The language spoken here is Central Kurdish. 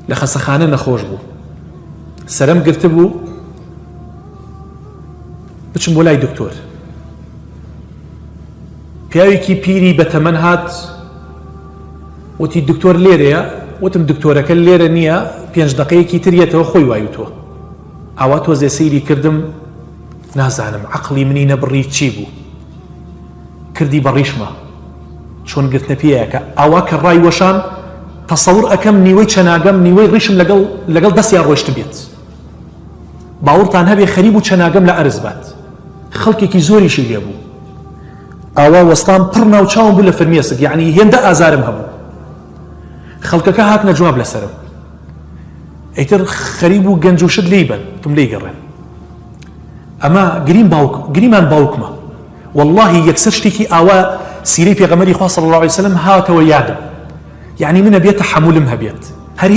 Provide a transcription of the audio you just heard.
لە خەسەخانە نەخۆش بوو، سەرم گرت بوو بچم بۆ لای دکتۆر. پیاوێکی پیری بەتەمەن هات وتی دکتۆر لێرەیە. وتم دکتۆرەکە لێرە نییە، 5 دقەیەکی تریەتەوە خۆی وایوتۆ. ئاوا تۆزێ سەیری کردم، نازانم عەقڵی منی نەبڕی چی بوو، کردی بەڕیشمە چۆن گرتنە پێیەکە. ئاوا کە ڕای وەشان تەسەور ئەەکەم نیوەی چەناگەم نیوەی ڕیشم لەگەڵ دەستیان ڕۆیشت بێت. باوەڕتان هەبێ خەریب و چەناگەم لە ئەرز بات. خەڵکێکی زۆریشی لێ بوو. ئاوا وەستان پڕ ناوچاوم بوو لە فەرمیێسک، یعنی هێندە ئازارم هەبوو. خەڵکەکە هاتنە جواب لەسەرم. ئەیتر خەریب و گەنج و شت لێی بن، تم لێی گەڕێن. ئەمە گریمان باوکمە. واللهی یەکسەر شتێکی ئاوا سیرەی پێغەمبەری خوا صلی الله علیه وسلم هاتەوە یادم. یعنی منە بێت تەحەمولم هەبێت،